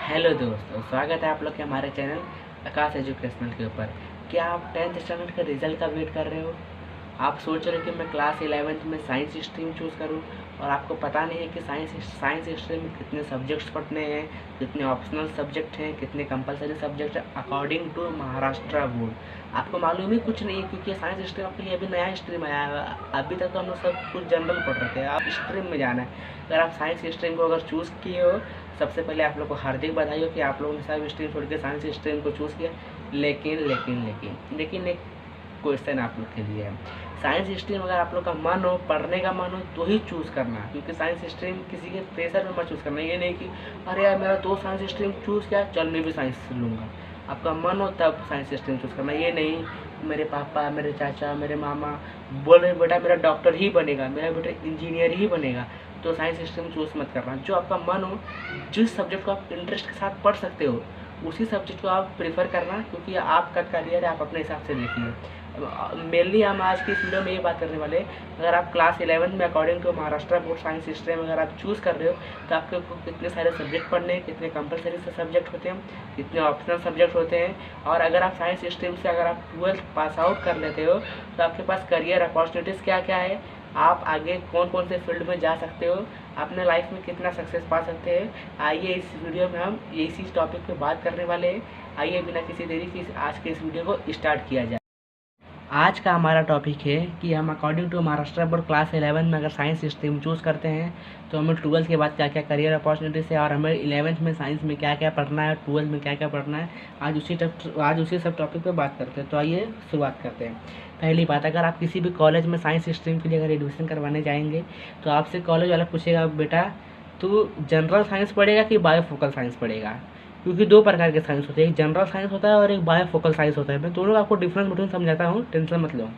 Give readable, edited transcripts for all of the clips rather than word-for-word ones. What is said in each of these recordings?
Hello दोस्तों, स्वागत है आप लोग के हमारे चैनल आकाश एजुकेशनल के ऊपर। क्या आप 10th स्टैंडर्ड के रिजल्ट का वेट कर रहे हो? आप सोच रहे हो कि मैं क्लास 11th में साइंस स्ट्रीम चूज़ करूं और आपको पता नहीं है कि साइंस स्ट्रीम में कितने सब्जेक्ट्स पढ़ने हैं, कितने ऑप्शनल सब्जेक्ट हैं, कितने कंपलसरी सब्जेक्ट हैं अकॉर्डिंग टू महाराष्ट्र बोर्ड। आपको मालूम ही कुछ नहीं है क्योंकि साइंस स्ट्रीम आपके लिए अभी नया स्ट्रीम आया है। अभी तक तो हम लोग सब कुछ जनरल पढ़ रहे थे, आप स्ट्रीम में जाना है। अगर आप साइंस स्ट्रीम को अगर चूज़ किए हो, सबसे पहले आप लोग को हार्दिक बधाई हो कि आप लोगों ने सब स्ट्रीम छोड़ के साइंस स्ट्रीम को चूज़ किया। लेकिन एक क्वेश्चन आप लोग के लिए है। साइंस स्ट्रीम अगर आप लोग का मन हो, पढ़ने का मन हो, तो ही चूज़ करना, क्योंकि साइंस स्ट्रीम किसी के प्रेशर में मत चूज़ करना। ये नहीं कि अरे यार मेरा दोस्त साइंस स्ट्रीम चूज़ किया, चल मैं भी साइंस लूँगा। आपका मन हो तब साइंस स्ट्रीम चूज़ करना। ये नहीं मेरे पापा, मेरे चाचा, मेरे मामा बोल रहे बेटा मेरा डॉक्टर ही बनेगा, मेरा बेटा इंजीनियर ही बनेगा, तो साइंस स्ट्रीम चूज़ मत करना। जो आपका मन हो, जिस सब्जेक्ट को आप इंटरेस्ट के साथ पढ़ सकते हो, उसी सब्जेक्ट को आप प्रेफर करना, क्योंकि आपका करियर है, आप अपने हिसाब से देखिए। मेनली हम आज की इस वीडियो में ये बात करने वाले, अगर आप क्लास 11 में according to Maharashtra board science stream अगर आप चूज़ कर रहे हो, तो आपको कितने सारे सब्जेक्ट पढ़ने हैं, कितने कंपलसरी से सब्जेक्ट होते हैं, कितने ऑप्शनल सब्जेक्ट होते हैं। और अगर आप साइंस स्ट्रीम से अगर आप 12th पास आउट कर लेते हो, तो आपके पास करियर अपॉर्चुनिटीज़ क्या क्या है, आप आगे कौन कौन से फील्ड में जा सकते हो, अपने लाइफ में कितना सक्सेस पा सकते हैं। आइए इस वीडियो में हम इसी टॉपिक पे बात करने वाले हैं। आइए बिना किसी देरी की आज के इस वीडियो को स्टार्ट किया जाए। आज का हमारा टॉपिक है कि हम according to Maharashtra board class 11 में अगर साइंस स्ट्रीम चूज़ करते हैं, तो हमें 12th के बाद क्या क्या करियर अपॉर्चुनिटीज़ है, और हमें 11th में साइंस में क्या क्या पढ़ना है, 12th में क्या क्या पढ़ना है। आज उसी सब टॉपिक पे बात करते हैं। तो आइए शुरुआत करते हैं। पहली बात, अगर आप किसी भी कॉलेज में साइंस स्ट्रीम के लिए अगर एडमिशन करवाने जाएंगे, तो आपसे कॉलेज वाला पूछेगा बेटा तू जनरल साइंस पढ़ेगा कि बायोफोकल साइंस पढ़ेगा, क्योंकि दो प्रकार के साइंस होते हैं, एक जनरल साइंस होता है और एक बायोफोकल साइंस होता है। मैं दोनों आपको डिफरेंस बिटवीन समझाता हूँ, टेंशन मत लो।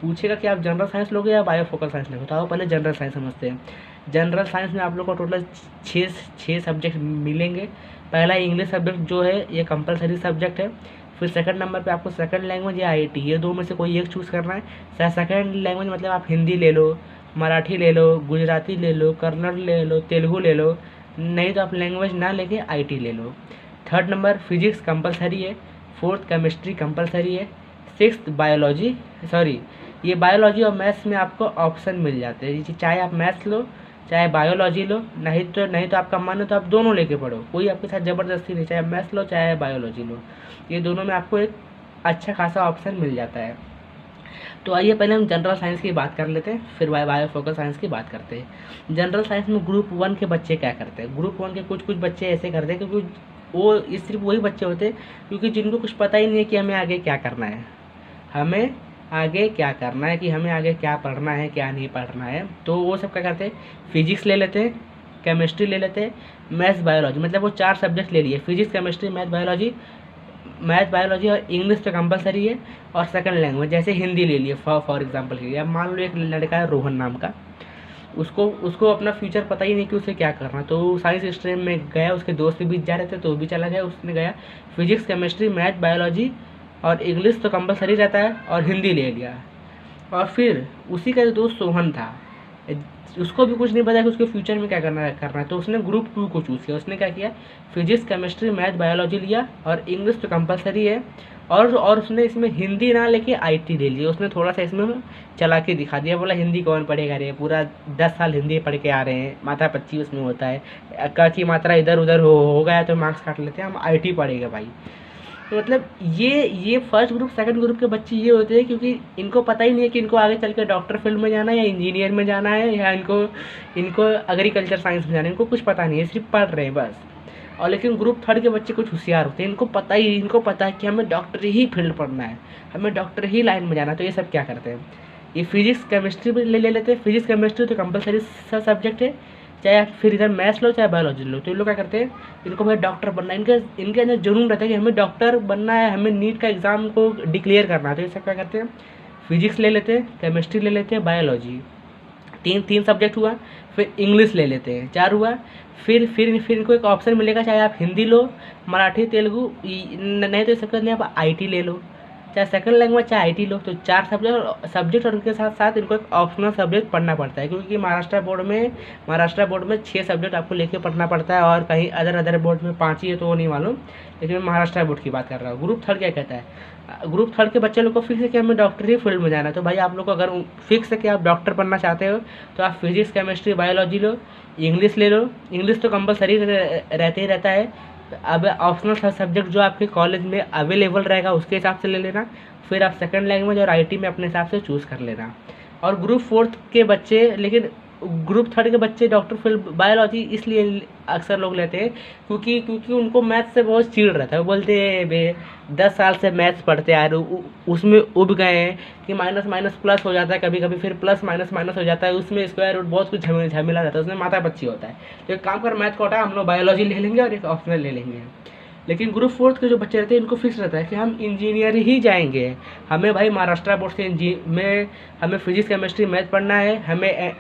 पूछेगा कि आप जनरल साइंस लोगे या बायोफोकल साइंस लोगे, तो आओ पहले जनरल साइंस समझते हैं। जनरल साइंस में आप लोग को टोटल छः सब्जेक्ट मिलेंगे। पहला इंग्लिश सब्जेक्ट जो है ये कंपलसरी सब्जेक्ट है। फिर सेकंड नंबर पे आपको सेकंड लैंग्वेज या आईटी, ये दो में से कोई एक चूज़ करना है। चाहे सेकंड लैंग्वेज मतलब आप हिंदी ले लो, मराठी ले लो, गुजराती ले लो, कन्नड़ ले लो, तेलुगु ले लो, नहीं तो आप लैंग्वेज ना लेके आईटी ले लो। थर्ड नंबर फिजिक्स कंपलसरी है। फोर्थ केमिस्ट्री कंपलसरी है। सिक्स्थ बायोलॉजी, सॉरी ये बायोलॉजी और मैथ्स में आपको ऑप्शन मिल जाते हैं, चाहे आप मैथ्स लो चाहे बायोलॉजी लो, नहीं तो आपका मन हो तो आप दोनों लेके पढ़ो, कोई आपके साथ ज़बरदस्ती नहीं, चाहे मैथ्स लो चाहे बायोलॉजी लो, ये दोनों में आपको एक अच्छा खासा ऑप्शन मिल जाता है। तो आइए पहले हम जनरल साइंस की बात कर लेते हैं, फिर बायोफोकल साइंस की बात करते हैं। जनरल साइंस में ग्रुप 1 के बच्चे क्या करते हैं, ग्रुप 1 के कुछ बच्चे ऐसे करते हैं क्योंकि वो सिर्फ वही बच्चे होते हैं क्योंकि जिनको कुछ पता ही नहीं है कि हमें आगे क्या करना है, हमें आगे क्या करना है, कि हमें आगे क्या पढ़ना है क्या नहीं पढ़ना है। तो वो सब क्या करते हैं, फिजिक्स ले लेते हैं, केमिस्ट्री ले लेते हैं, मैथ्स बायोलॉजी, मतलब वो 4 सब्जेक्ट ले लिए, फिजिक्स केमिस्ट्री मैथ बायोलॉजी और इंग्लिश तो कंपलसरी है, और सेकंड लैंग्वेज जैसे हिंदी ले लिए फॉर एग्जांपल के लिए। अब मान लो एक लड़का है रोहन नाम का, उसको अपना फ्यूचर पता ही नहीं कि उसे क्या करना, तो साइंस स्ट्रीम में गया, उसके दोस्त भी बीच जा रहे थे तो वो भी चला गया, उसने गया फिजिक्स केमिस्ट्री मैथ बायोलॉजी और इंग्लिश तो कंपलसरी रहता है और हिंदी ले लिया। और फिर उसी का जो दोस्त सोहन था, उसको भी कुछ नहीं पता कि उसके फ्यूचर में क्या करना है, तो उसने ग्रुप 2 को चूज़ किया। उसने क्या किया, फिजिक्स केमिस्ट्री मैथ बायोलॉजी लिया और इंग्लिश तो कंपलसरी है, और उसने इसमें हिंदी ना लेके आईटी ले लिया। उसने थोड़ा सा इसमें चला के दिखा दिया, बोला हिंदी कौन पढ़ेगा रे, पूरा 10 साल हिंदी पढ़ के आ रहे हैं, माथा 25 उसमें होता है, क की मात्रा इधर उधर हो गया तो मार्क्स काट लेते हैं, हम आईटी पढ़ेगा भाई। तो मतलब ये फर्स्ट ग्रुप सेकंड ग्रुप के बच्चे ये होते हैं क्योंकि इनको पता ही नहीं है कि इनको आगे चल के डॉक्टर फील्ड में जाना है या इंजीनियर में जाना है, या इनको एग्रीकल्चर साइंस में जाना है, इनको कुछ पता नहीं है, सिर्फ पढ़ रहे हैं बस। और लेकिन ग्रुप 3 के बच्चे कुछ होशियार होते हैं, इनको पता है कि हमें डॉक्टर ही फील्ड पढ़ना है, हमें डॉक्टर ही लाइन में जाना है। तो ये सब क्या करते हैं, ये फिजिक्स केमिस्ट्री भी ले लेते हैं। फिजिक्स केमिस्ट्री तो कंपलसरी सब्जेक्ट है, चाहे आप फिर इधर मैथ्स लो चाहे बायोलॉजी लो। तो ये लोग क्या करते हैं, इनको भाई डॉक्टर बनना है, इनके अंदर जुनून रहता है कि हमें डॉक्टर बनना है, हमें नीट का एग्ज़ाम को डिक्लेयर करना है। तो ये सब क्या करते हैं, फिजिक्स ले लेते हैं, केमिस्ट्री ले लेते हैं, बायोलॉजी, तीन सब्जेक्ट हुआ। फिर इंग्लिश ले लेते हैं, 4 हुआ। फिर इनको एक ऑप्शन मिलेगा, चाहे आप हिंदी लो, मराठी, तेलुगु, नहीं तो इसके अंदर आप आईटी ले लो, चाहे सेकंड लैंग्वेज चाहे आईटी लो, तो 4 सब्जेक्ट और उनके साथ साथ इनको एक ऑप्शनल सब्जेक्ट पढ़ना पड़ता है, क्योंकि महाराष्ट्र बोर्ड में 6 सब्जेक्ट आपको लेके पढ़ना पड़ता है, और कहीं अदर बोर्ड में 5 ही है तो वो नहीं मालूम, लेकिन मैं महाराष्ट्र बोर्ड की बात कर रहा हूँ। ग्रुप थर्ड क्या कहता है, ग्रुप थर्ड के बच्चे लोग को फिक्स है कि हमें डॉक्टरी फील्ड में जाना है, तो भाई आप लोग को अगर फिक्स है कि आप डॉक्टर बनना चाहते हो तो आप फिजिक्स केमिस्ट्री बायोलॉजी लो, इंग्लिश ले लो। इंग्लिश तो कंपलसरी रहते ही रहता है। अब ऑप्शनल सब्जेक्ट जो आपके कॉलेज में अवेलेबल रहेगा उसके हिसाब से ले लेना, फिर आप सेकंड लैंग्वेज और आईटी में अपने हिसाब से चूज़ कर लेना। और ग्रुप फोर्थ के बच्चे, लेकिन ग्रुप थर्ड के बच्चे डॉक्टर फील्ड बायोलॉजी इसलिए अक्सर लोग लेते हैं क्योंकि उनको मैथ से बहुत चिढ़ रहता है। वो बोलते हैं बे 10 साल से मैथ्स पढ़ते आ रहे उसमें उब गए हैं कि माइनस माइनस प्लस हो जाता है, कभी कभी फिर प्लस माइनस माइनस हो जाता है, उसमें स्क्वायर रूट बहुत कुछ झमेला रहता है, उसमें माथा पच्ची होता है। तो एक काम कर, मैथ को हटा, हम लोग बायोलॉजी ले लेंगे और एक ऑप्शनल ले लेंगे। लेकिन ग्रुप फोर्थ के जो बच्चे रहते हैं इनको फिक्स रहता है कि हम इंजीनियर ही जाएंगे, हमें भाई महाराष्ट्र बोर्ड से हमें फिजिक्स केमिस्ट्री मैथ पढ़ना है, हमें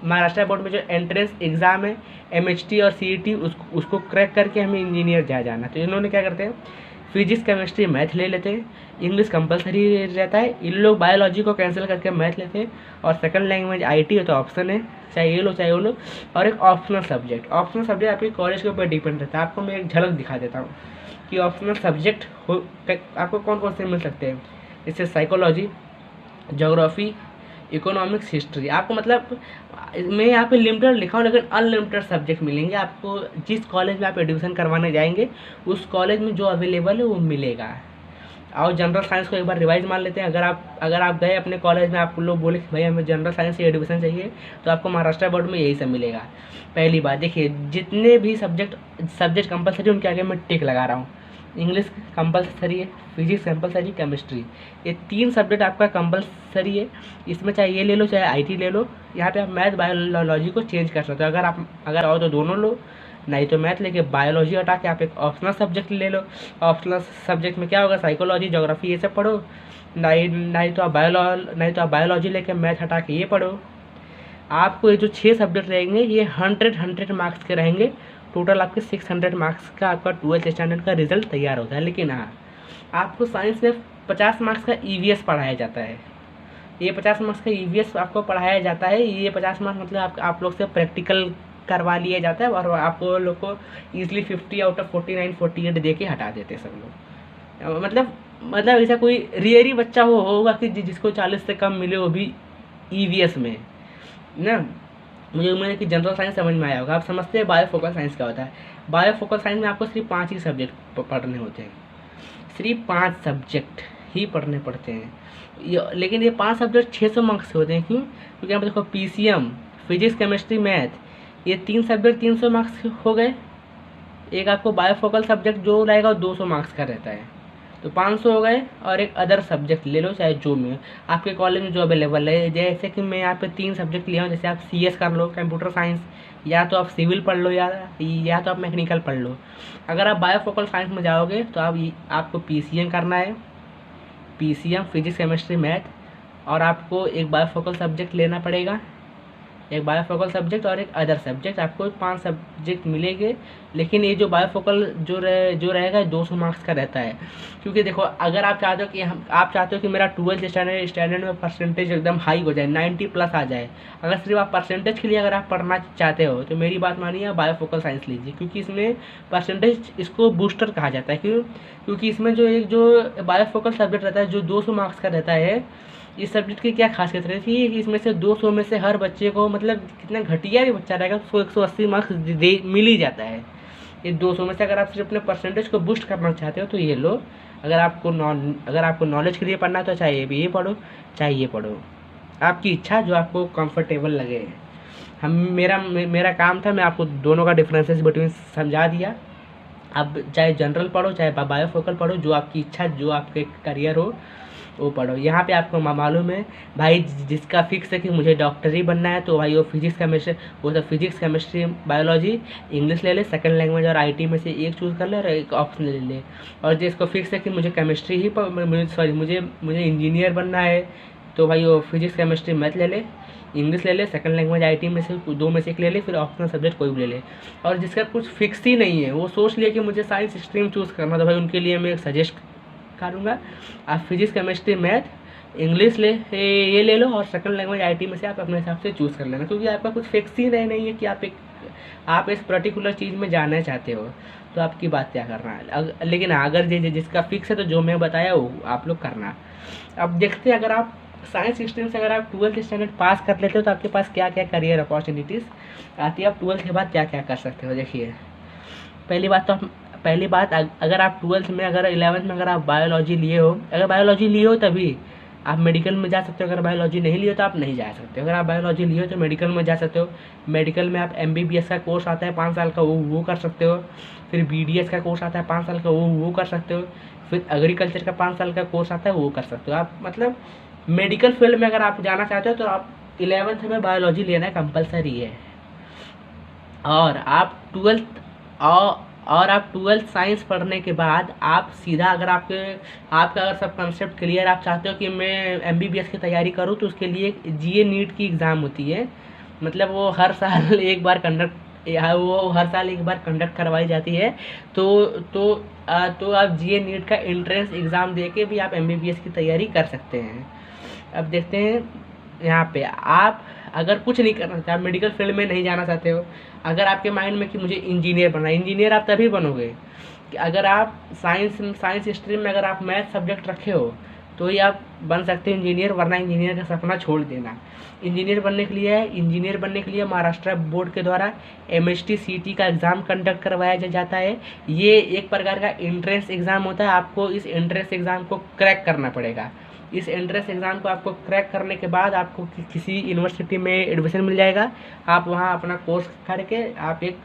महाराष्ट्र बोर्ड में जो एंट्रेंस एग्ज़ाम है MHT और CET उसको क्रैक करके हमें इंजीनियर जाना। तो इन्होंने क्या करते हैं, फिजिक्स केमिस्ट्री मैथ ले लेते हैं, इंग्लिश कंपलसरी रहता है, इन लोग बायोलॉजी को कैंसिल करके मैथ लेते हैं, और सेकंड लैंग्वेज आईटी है तो ऑप्शन है, चाहे ये लो चाहे वो लो, और एक ऑप्शनल सब्जेक्ट आपके कॉलेज के ऊपर डिपेंड रहता है। आपको मैं एक झलक दिखा देता हूँ कि ऑप्शनल सब्जेक्ट आपको कौन कौन से मिल सकते हैं। इससे साइकोलॉजी, ज्योग्राफी, इकोनॉमिक्स, हिस्ट्री। आपको मतलब मैं यहाँ पे लिमिटेड लिखा हूँ लेकिन अनलिमिटेड सब्जेक्ट मिलेंगे आपको। जिस कॉलेज में आप एडमिशन करवाने जाएंगे उस कॉलेज में जो अवेलेबल है वो मिलेगा। और जनरल साइंस को एक बार रिवाइज मान लेते हैं। अगर आप गए अपने कॉलेज में, आप लोग बोले कि भाई हमें जनरल साइंस से एडमिशन चाहिए, तो आपको महाराष्ट्र बोर्ड में यही सब मिलेगा। पहली बात देखिए, जितने भी सब्जेक्ट कंपलसरी उनके आगे मैं टिक लगा रहा हूँ। इंग्लिश कंपलसरी है, फिजिक्स कंपलसरी, केमिस्ट्री, ये 3 सब्जेक्ट आपका कंपलसरी है। इसमें चाहे ये ले लो चाहे आईटी ले लो। यहाँ पे आप मैथ बायोलॉजी को चेंज कर सकते हो। अगर आओ तो दोनों लो, नहीं तो मैथ लेके बायोलॉजी हटा के आप एक ऑप्शनल सब्जेक्ट ले लो। ऑप्शनल सब्जेक्ट में क्या होगा, साइकोलॉजी, ज्योग्राफी ये सब पढ़ो। नहीं तो आप बायोलॉजी लेके मैथ हटा के ये पढ़ो। आपको ये जो 6 सब्जेक्ट रहेंगे ये 100 मार्क्स के रहेंगे। टोटल आपके 600 मार्क्स का आपका 12th स्टैंडर्ड का रिजल्ट तैयार होता है। लेकिन हाँ, आपको साइंस में 50 मार्क्स का EVS पढ़ाया जाता है। ये 50 मार्क्स का EVS आपको पढ़ाया जाता है। ये 50 मार्क्स मतलब आप लोग से प्रैक्टिकल करवा लिया जाता है, और आप लोग को ईजिली 50 आउट ऑफ 49 48 दे के हटा देते हैं सब लोग। मतलब ऐसा कोई रेयर बच्चा होगा कि जिसको 40 से कम मिले, वो भी EVS में ना। मुझे उम्मीद है कि जनरल साइंस समझ में आया होगा। आप समझते हैं बायोफोकल साइंस क्या होता है। बायोफोकल साइंस में आपको सिर्फ 5 ही सब्जेक्ट पढ़ने होते हैं, सिर्फ 5 सब्जेक्ट ही पढ़ने पड़ते हैं। लेकिन ये 5 सब्जेक्ट 600 मार्क्स के होते हैं। क्यों? क्योंकि यहाँ पर देखो PCM, फिजिक्स केमिस्ट्री मैथ, ये 3 सब्जेक्ट 300 मार्क्स हो गए। एक आपको बायोफोकल सब्जेक्ट जो रहेगा वो 200 मार्क्स का रहता है, तो 500 हो गए। और एक अदर सब्जेक्ट ले लो, चाहे जो में आपके कॉलेज में जो अवेलेबल है। जैसे कि मैं यहाँ पे 3 सब्जेक्ट लिया हूँ, जैसे आप CS कर लो, कंप्यूटर साइंस, या तो आप सिविल पढ़ लो, या तो आप मैकेनिकल पढ़ लो। अगर आप बायोफोकल साइंस में जाओगे तो आपको PCM करना है, PCM फिजिक्स केमिस्ट्री मैथ, और आपको एक बायोफोकल सब्जेक्ट लेना पड़ेगा, एक बायोफोकल सब्जेक्ट और एक अदर सब्जेक्ट। आपको 5 सब्जेक्ट मिलेंगे। लेकिन ये जो बायोफोकल जो रहेगा 200 मार्क्स का रहता है। क्योंकि देखो, अगर आप चाहते हो कि मेरा 12th स्टैंडर्ड में परसेंटेज एकदम हाई हो जाए, 90 प्लस आ जाए, अगर सिर्फ आप परसेंटेज के लिए अगर आप पढ़ना चाहते हो तो मेरी बात मानिए, आप बायोफोकल साइंस लीजिए। क्योंकि इसमें परसेंटेज, इसको बूस्टर कहा जाता है। क्योंकि इसमें जो बायोफोकल सब्जेक्ट रहता है जो 200 मार्क्स का रहता है, इस सब्जेक्ट की क्या खासियत रहती है कि इसमें से 200 में से हर बच्चे को, मतलब कितना घटिया भी बच्चा रहेगा, उसको 180 मार्क्स मिल ही जाता है। ये 200 में से अगर आप सिर्फ अपने परसेंटेज को बूस्ट करना चाहते हो तो ये लो। अगर आपको नॉलेज के लिए पढ़ना है तो चाहे ये पढ़ो, चाहे ये पढ़ो, आपकी इच्छा, जो आपको कंफर्टेबल लगे। मेरा काम था, मैं आपको दोनों का डिफरेंसेस बिटवीन समझा दिया। अब चाहे जनरल पढ़ो चाहे बायोफोकल पढ़ो, जो आपकी इच्छा, जो आपके करियर हो वो पढ़ो। यहाँ पे आपको मालूम है भाई, जिसका फिक्स है कि मुझे डॉक्टरी बनना है तो भाई वो फिजिक्स केमिस्ट्री बायोलॉजी इंग्लिश ले ले, सेकंड लैंग्वेज और आईटी में से एक चूज़ कर ले और एक ऑप्शन ले ले। और जिसको फिक्स है कि मुझे केमिस्ट्री ही मुझे इंजीनियर बनना है तो भाई वो फिजिक्स केमिस्ट्री मैथ ले ले, इंग्लिश ले ले, सेकंड लैंग्वेज आईटी में से 2 में से एक ले ले, फिर ऑप्शनल सब्जेक्ट कोई भी ले ले। और जिसका कुछ फिक्स ही नहीं है, वो सोच लिया कि मुझे साइंस स्ट्रीम चूज़ करना, तो भाई उनके लिए मैं एक सजेस्ट सिखा दूँगा। आप फिजिक्स, केमिस्ट्री, मैथ, इंग्लिश ये ले लो और सेकंड लैंग्वेज आईटी में से आप अपने हिसाब से चूज़ कर लेना, क्योंकि आपका कुछ फिक्स ही नहीं है कि आप इस पर्टिकुलर चीज़ में जाना चाहते हो, तो आपकी बात क्या करना है। लेकिन अगर जिसका फिक्स है तो जो मैं बताया वो आप लोग करना। अब देखते हैं, अगर आप साइंस स्ट्रीम से अगर आप 12th स्टैंडर्ड पास कर लेते हो तो आपके पास क्या क्या करियर अपॉर्चुनिटीज़ आती है, आप 12th के बाद क्या क्या कर सकते हो। देखिए, पहली बात अगर आप 12th में, अगर 11th में अगर आप बायोलॉजी लिए हो, अगर बायोलॉजी लिए हो तभी आप मेडिकल में जा सकते हो। अगर बायोलॉजी नहीं लिए तो आप नहीं जा सकते। अगर आप बायोलॉजी लिए हो तो मेडिकल में जा सकते हो। मेडिकल में आप MBBS का कोर्स आता है 5 साल का, वो कर सकते हो। फिर BDS का कोर्स आता है 5 साल का, वो कर सकते हो। फिर एग्रीकल्चर का 5 साल का कोर्स आता है, वो कर सकते हो। आप मतलब मेडिकल फील्ड में अगर आप जाना चाहते हो तो आप 11th में बायोलॉजी लेना कंपलसरी है। और आप 12th साइंस पढ़ने के बाद आप सीधा, अगर आपका अगर सब कंसेप्ट क्लियर, आप चाहते हो कि मैं MBBS की तैयारी करूं, तो उसके लिए GA नीट की एग्ज़ाम होती है। मतलब वो हर साल एक बार कंडक्ट करवाई जाती है। तो आप GA नीट का एंट्रेंस एग्ज़ाम दे के भी आप MBBS की तैयारी कर सकते हैं। अब देखते हैं यहाँ पे, आप अगर कुछ नहीं करना चाहते, आप मेडिकल फील्ड में नहीं जाना चाहते हो, अगर आपके माइंड में कि मुझे इंजीनियर बनना है, इंजीनियर आप तभी बनोगे कि अगर आप साइंस स्ट्रीम में अगर आप मैथ सब्जेक्ट रखे हो तो ही आप बन सकते हो इंजीनियर, वरना इंजीनियर का सपना छोड़ देना। इंजीनियर बनने के लिए महाराष्ट्र बोर्ड के द्वारा MST CT का एग्ज़ाम कंडक्ट करवाया जाता है। ये एक प्रकार का एंट्रेंस एग्ज़ाम होता है। आपको इस एंट्रेंस एग्ज़ाम को क्रैक करना पड़ेगा। इस एंट्रेंस एग्ज़ाम को आपको क्रैक करने के बाद आपको किसी यूनिवर्सिटी में एडमिशन मिल जाएगा। आप वहाँ अपना कोर्स करके आप एक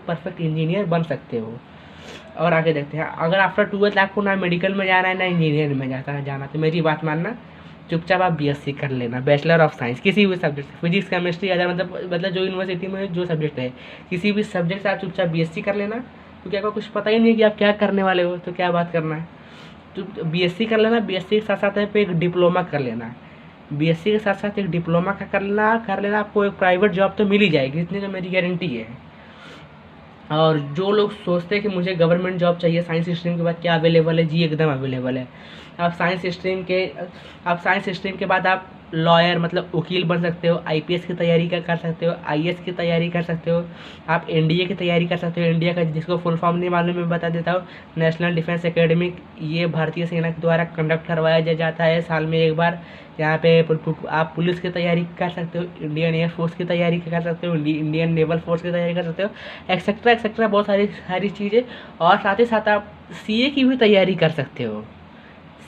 परफेक्ट इंजीनियर बन सकते हो। और आगे देखते हैं, अगर आफ्टर 12th आपको ना मेडिकल में जाना है ना इंजीनियर में जाना, तो मेरी बात मानना, चुपचाप आप BSc कर लेना, बैचलर ऑफ साइंस, किसी भी सब्जेक्ट से, फिजिक्स, केमिस्ट्री, अदर मतलब जो यूनिवर्सिटी में जो सब्जेक्ट है, किसी भी सब्जेक्ट से आप चुपचाप BSc कर लेना, क्योंकि आपको कुछ पता ही नहीं कि आप क्या करने वाले हो, तो क्या बात करना है। तो BSc कर लेना। BSc के साथ साथ एक डिप्लोमा कर लेना। BSc के साथ साथ एक डिप्लोमा का कर लेना। आपको एक प्राइवेट जॉब तो मिल ही जाएगी, इतनी तो मेरी गारंटी है। और जो लोग सोचते हैं कि मुझे गवर्नमेंट जॉब चाहिए साइंस स्ट्रीम के बाद, क्या अवेलेबल है जी, एकदम अवेलेबल है। आप साइंस स्ट्रीम के बाद आप लॉयर मतलब वकील बन सकते हो, IPS की तैयारी कर सकते हो, IAS की तैयारी कर सकते हो, आप NDA की तैयारी कर सकते हो। इंडिया का जिसको फुल फॉर्म नहीं मालूम मैं बता देता हूँ, नेशनल डिफेंस एकेडमी। ये भारतीय सेना के द्वारा कंडक्ट करवाया जाता है साल में एक बार। यहाँ पे आप पुलिस की तैयारी कर सकते हो, इंडियन एयरफोर्स की तैयारी कर सकते हो, इंडियन नेवल फोर्स की तैयारी कर सकते हो, एक्सेट्रा बहुत सारी चीज़ें। और साथ ही साथ आप CA की भी तैयारी कर सकते हो।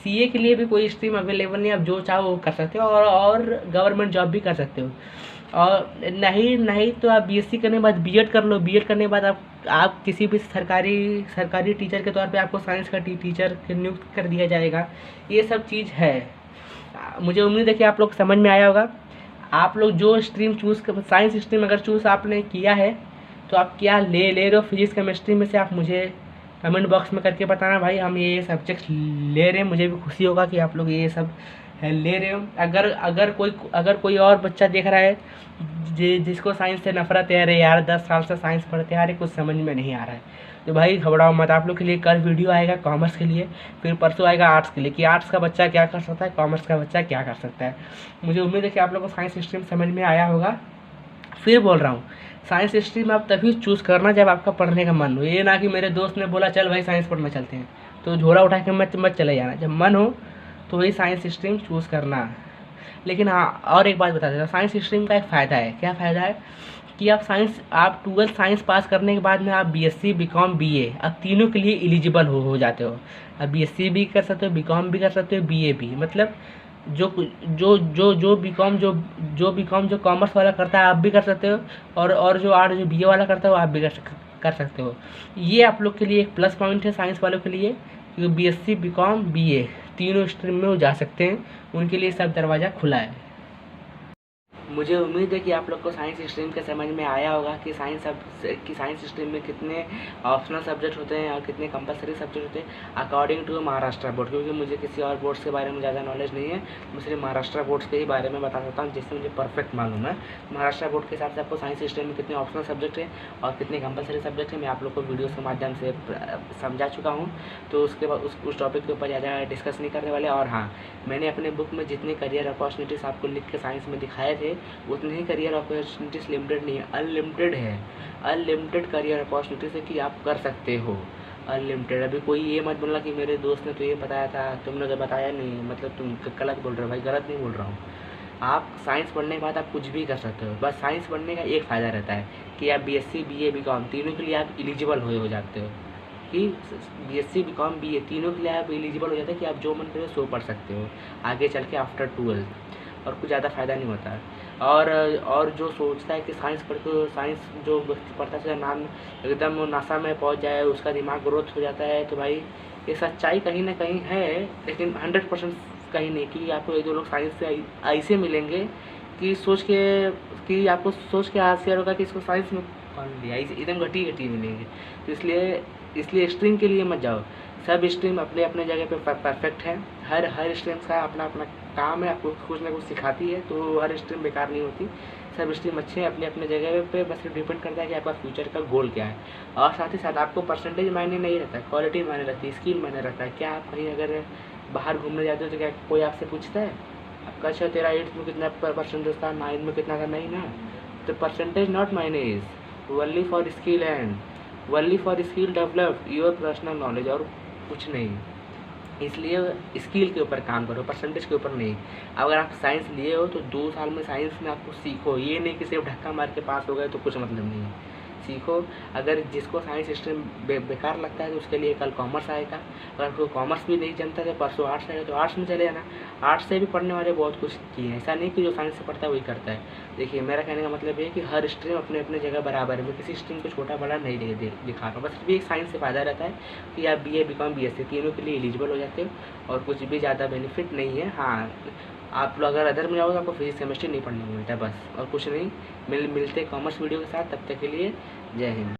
CA के लिए भी कोई स्ट्रीम अवेलेबल नहीं, आप जो चाहो वो कर सकते हो। और गवर्नमेंट जॉब भी कर सकते हो। और नहीं तो आप BSc करने के बाद B.Ed कर लो। B.Ed करने के बाद आप किसी भी सरकारी टीचर के तौर पे आपको साइंस का टीचर नियुक्त कर दिया जाएगा। ये सब चीज़ है। मुझे उम्मीद है कि आप लोग समझ में आया होगा। आप लोग जो स्ट्रीम साइंस स्ट्रीम अगर चूज़ आपने किया है तो आप क्या ले रहे हो फिजिक्स केमिस्ट्री में से, आप मुझे कमेंट बॉक्स में करके बताना भाई हम ये सब्जेक्ट ले रहे हैं। मुझे भी खुशी होगा कि आप लोग ये सब ले रहे हो। अगर कोई और बच्चा देख रहा है जिसको साइंस से नफरत है, अरे यार 10 साल से साइंस पढ़ते हैं, अरे कुछ समझ में नहीं आ रहा है, तो भाई घबराओ मत। आप लोग के लिए कल वीडियो आएगा कॉमर्स के लिए, फिर परसों आएगा आर्ट्स के लिए, कि आर्ट्स का बच्चा क्या कर सकता है, कॉमर्स का बच्चा क्या कर सकता है। मुझे उम्मीद है कि आप लोगों को साइंस स्ट्रीम समझ में आया होगा। फिर बोल रहा हूँ, साइंस स्ट्रीम आप तभी चूज़ करना जब आपका पढ़ने का मन हो। ये ना कि मेरे दोस्त ने बोला चल भाई साइंस पढ़ना चलते हैं तो झोला उठा के मत चले जाना। जब मन हो तो वही साइंस स्ट्रीम चूज़ करना। लेकिन हाँ, और एक बात बता देता हूँ, साइंस स्ट्रीम का एक फ़ायदा है। क्या फ़ायदा है कि आप 12th साइंस पास करने के बाद में आप BSc BCom BA आप तीनों के लिए एलिजिबल हो जाते हो। आप BSc भी कर सकते हो, BCom भी कर सकते हो, BA भी। मतलब जो बीकॉम जो कॉमर्स वाला करता है आप भी कर सकते हो, और जो आर्ट जो BA वाला करता है वो आप भी कर सकते हो। ये आप लोग के लिए एक प्लस पॉइंट है साइंस वालों के लिए, क्योंकि BSc BCom BA तीनों स्ट्रीम में वो जा सकते हैं, उनके लिए सब दरवाज़ा खुला है। मुझे उम्मीद है कि आप लोग को साइंस स्ट्रीम के समझ में आया होगा कि साइंस स्ट्रीम में कितने ऑप्शनल सब्जेक्ट होते हैं और कितने कंपलसरी सब्जेक्ट होते हैं अकॉर्डिंग टू महाराष्ट्र बोर्ड, क्योंकि मुझे किसी और बोर्ड्स के बारे में ज़्यादा नॉलेज नहीं है। मैं सिर्फ महाराष्ट्र बोर्ड्स के ही बारे में बता सकता हूँ जिससे मुझे परफेक्ट मालूम है। महाराष्ट्र बोर्ड के हिसाब से आपको साइंस स्ट्रीम में कितने ऑप्शनल सब्जेक्ट हैं और कितने कंपलसरी सब्जेक्ट हैं मैं आप लोग को वीडियो के माध्यम से समझा चुका हूँ। तो उसके बाद उस टॉपिक के ऊपर ज़्यादा डिस्कस नहीं करने वाले। और हाँ, मैंने अपने बुक में जितने करियर अपॉर्चुनिटीज़ आपको लिख के साइंस में दिखाए थे उतने ही करियर अपॉर्चुनिटीज़ लिमिटेड नहीं है, अनलिमिटेड है। अनलिमिटेड करियर अपॉर्चुनिटीज़ है कि आप कर सकते हो, अनलिमिटेड। अभी कोई ये मत बोलना कि मेरे दोस्त ने तो ये बताया था तुमने तो बताया नहीं, मतलब तुम गलत बोल रहे हो। भाई गलत नहीं बोल रहा हूँ। आप साइंस पढ़ने के बाद आप कुछ भी कर सकते हो। बस साइंस पढ़ने का एक फ़ायदा रहता है कि आप बीएससी बीए बीकॉम तीनों के लिए आप एलिजिबल हो जाते हो, कि बीएससी बीकॉम बीए तीनों के लिए आप एलिजिबल हो जाते हैं कि आप जो मन करे सो पढ़ सकते हो आगे चल के आफ्टर 12। और कुछ ज़्यादा फ़ायदा नहीं होता। और जो सोचता है कि साइंस पढ़ के साइंस जो व्यक्ति पढ़ता है नाम एकदम नासा में पहुंच जाए, उसका दिमाग ग्रोथ हो जाता है, तो भाई ये सच्चाई कहीं ना कहीं है, लेकिन 100% कहीं नहीं। कि आपको एक दो लोग साइंस से ऐसे मिलेंगे कि कि आपको सोच के आश्चर्य होगा कि इसको साइंस में कौन लिया, एकदम घटी मिलेंगे। तो इसलिए स्ट्रीम के लिए मत जाओ। सब स्ट्रीम अपने अपने जगह पे परफेक्ट है। हर स्ट्रीम का अपना अपना काम है, आपको कुछ ना कुछ सिखाती है, तो हर स्ट्रीम बेकार नहीं होती। सब स्ट्रीम अच्छे हैं अपने अपने जगह पे, बस डिपेंड करता है कि आपका फ्यूचर का गोल क्या है। और साथ ही साथ आपको परसेंटेज मायने नहीं रहता है, क्वालिटी मायने रहती है, स्किल मायने रहता है। क्या आप कहीं अगर बाहर घूमने जाते हो तो क्या कोई आपसे पूछता है आपका अच्छा तेरा 8th में कितना परसेंटेज था, 9th में कितना था? नहीं ना। तो परसेंटेज नॉट मायने is only for skill and only for skill develop your personal knowledge, और कुछ नहीं। इसलिए स्किल के ऊपर काम करो, परसेंटेज के ऊपर नहीं। अगर आप साइंस लिए हो तो 2 साल में साइंस में आपको सीखो, ये नहीं कि सिर्फ धक्का मार के पास हो गए तो कुछ मतलब नहीं है। सीखो। अगर जिसको साइंस स्ट्रीम बेकार लगता है तो उसके लिए कल कॉमर्स आएगा। अगर कोई कॉमर्स भी नहीं जानता तो परसों आर्ट्स आएगा, तो आर्ट्स में चले जाना। आर्ट्स से भी पढ़ने वाले बहुत कुछ किए हैं, ऐसा नहीं कि जो साइंस से पढ़ता है वही करता है। देखिए मेरा कहने का मतलब ये है कि हर स्ट्रीम अपने अपने जगह बराबर है। मैं किसी स्ट्रीम को छोटा बड़ा नहीं दिखा रहा हूँ। बस भी एक साइंस से फ़ायदा रहता है कि आप बीए बीकॉम बीएससी तीनों के लिए एलिजिबल हो जाते हो और कुछ भी ज़्यादा बेनिफिट नहीं है। हाँ, आप लोग अगर अदर में जाओ तो आपको फिजिक्स केमिस्ट्री नहीं पढ़ने को मिलता है, बस और कुछ नहीं। मिलते कॉमर्स वीडियो के साथ। तब तक के लिए जय हिंद।